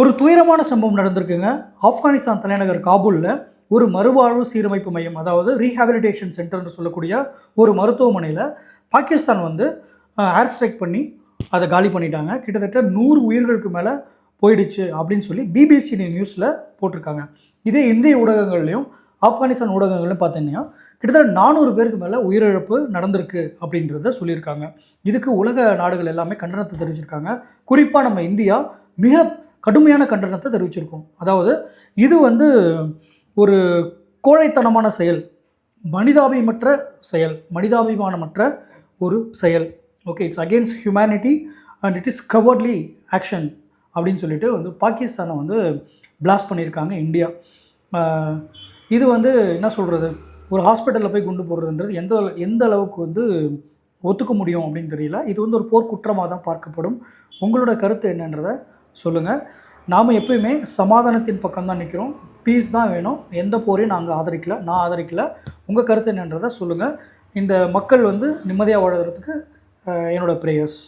ஒரு துயரமான சம்பவம் நடந்திருக்குங்க. ஆப்கானிஸ்தான் தலைநகர் காபூலில் ஒரு மறுவாழ்வு சீரமைப்பு மையம், அதாவது ரீஹாபிலிட்டேஷன் சென்டர்னு சொல்லக்கூடிய ஒரு மருத்துவமனையில் பாகிஸ்தான் வந்து ஏர் ஸ்ட்ரைக் பண்ணி அதை காலி பண்ணிட்டாங்க. கிட்டத்தட்ட 100 உயிர்களுக்கு மேலே போயிடுச்சு அப்படின்னு சொல்லி பிபிசி நியூஸில் போட்டிருக்காங்க. இதே இந்திய ஊடகங்கள்லையும் ஆப்கானிஸ்தான் ஊடகங்கள்லையும் பார்த்தீங்கன்னா கிட்டத்தட்ட 400 பேருக்கு மேலே உயிரிழப்பு நடந்திருக்கு அப்படின்றத சொல்லியிருக்காங்க. இதுக்கு உலக நாடுகள் எல்லாமே கண்டனத்தை தெரிவிச்சிருக்காங்க. குறிப்பாக நம்ம இந்தியா மிக கடுமையான கண்டனத்தை தெரிவிச்சிருக்கோம். அதாவது இது வந்து ஒரு கோழைத்தனமான செயல், மனிதாபிமானமற்ற ஒரு செயல். Okay, it's against humanity and it is cowardly action அப்படின்னு சொல்லிட்டு வந்து பாகிஸ்தானை வந்து பிளாஸ்ட் பண்ணியிருக்காங்க இந்தியா. இது வந்து என்ன சொல்கிறது, ஒரு ஹாஸ்பிட்டலில் போய் குண்டு போடுறதுன்றது எந்த அளவுக்கு வந்து ஒத்துக்க முடியும் அப்படின்னு தெரியல. இது வந்து ஒரு போர்க்குற்றமாக தான் பார்க்கப்படும். உங்களோட கருத்து என்னன்றதை சொல்லுங்கள். நாம் எப்பயுமே சமாதானத்தின் பக்கம் தான் நிற்கிறோம். பீஸ் தான் வேணும். எந்த போரையும் நான் ஆதரிக்கல. உங்கள் கருத்து என்னன்றதை சொல்லுங்கள். இந்த மக்கள் வந்து நிம்மதியாக வாழறதுக்கு என்னோடய ப்ரேயர்ஸ்.